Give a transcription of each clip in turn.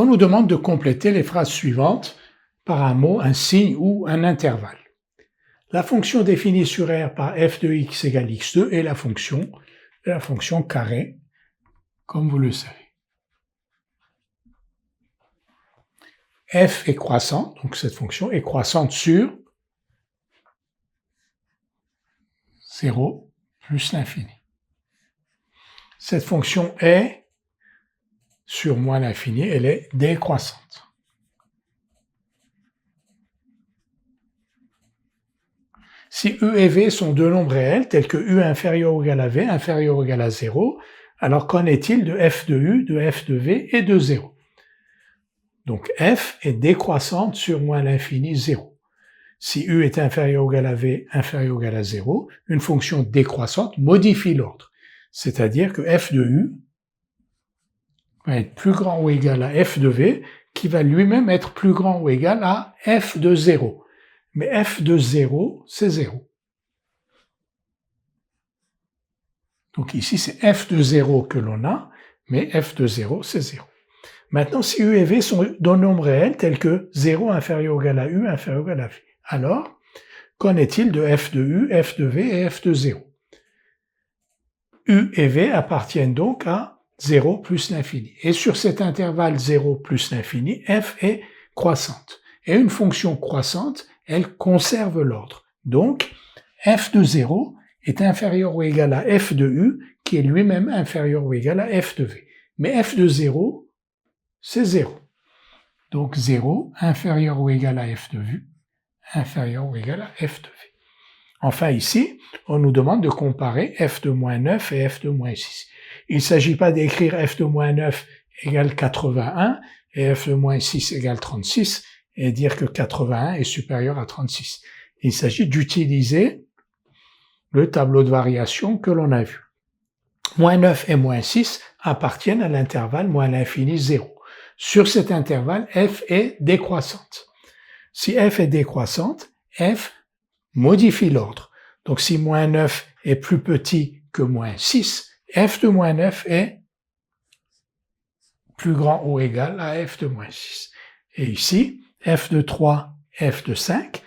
On nous demande de compléter les phrases suivantes par un mot, un signe ou un intervalle. La fonction définie sur R par f de x égale x2 est la fonction carré, comme vous le savez. F est croissante, donc cette fonction est croissante sur 0 plus l'infini. Cette fonction est sur moins l'infini, elle est décroissante. Si U et V sont deux nombres réels, tels que U inférieur ou égal à V inférieur ou égal à 0, alors qu'en est-il de f de U, de f de V et de 0? Donc f est décroissante sur moins l'infini 0. Si U est inférieur ou égal à V inférieur ou égal à 0, une fonction décroissante modifie l'ordre. C'est-à-dire que f de U va être plus grand ou égal à f de V, qui va lui-même être plus grand ou égal à f de 0. Mais f de 0, c'est 0. Donc ici, c'est f de 0 que l'on a, mais f de 0, c'est 0. Maintenant, si U et V sont deux nombres réels tels que 0 inférieur ou égal à U inférieur ou égal à V, alors, qu'en est-il de f de U, f de V et f de 0? U et V appartiennent donc à 0 plus l'infini. Et sur cet intervalle 0 plus l'infini, f est croissante. Et une fonction croissante, elle conserve l'ordre. Donc, f de 0 est inférieur ou égal à f de U, qui est lui-même inférieur ou égal à f de V. Mais f de 0, c'est 0. Donc 0 inférieur ou égal à f de U, inférieur ou égal à f de V. Enfin ici, on nous demande de comparer f de moins 9 et f de moins 6. Il ne s'agit pas d'écrire f de moins 9 égale 81 et f de moins 6 égale 36 et dire que 81 est supérieur à 36. Il s'agit d'utiliser le tableau de variation que l'on a vu. Moins 9 et moins 6 appartiennent à l'intervalle moins l'infini 0. Sur cet intervalle, f est décroissante. Si f est décroissante, f modifie l'ordre. Donc si moins 9 est plus petit que moins 6, f de moins 9 est plus grand ou égal à f de moins 6. Et ici, f de 3, f de 5,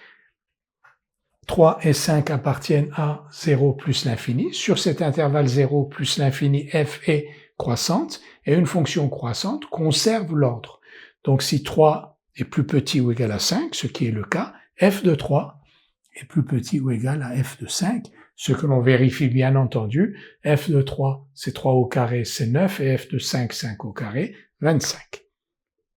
3 et 5 appartiennent à 0 plus l'infini. Sur cet intervalle 0 plus l'infini, f est croissante, et une fonction croissante conserve l'ordre. Donc si 3 est plus petit ou égal à 5, ce qui est le cas, f de 3 est plus petit ou égal à f de 5, ce que l'on vérifie bien entendu. F de 3, c'est 3 au carré, c'est 9, et f de 5, 5 au carré, 25.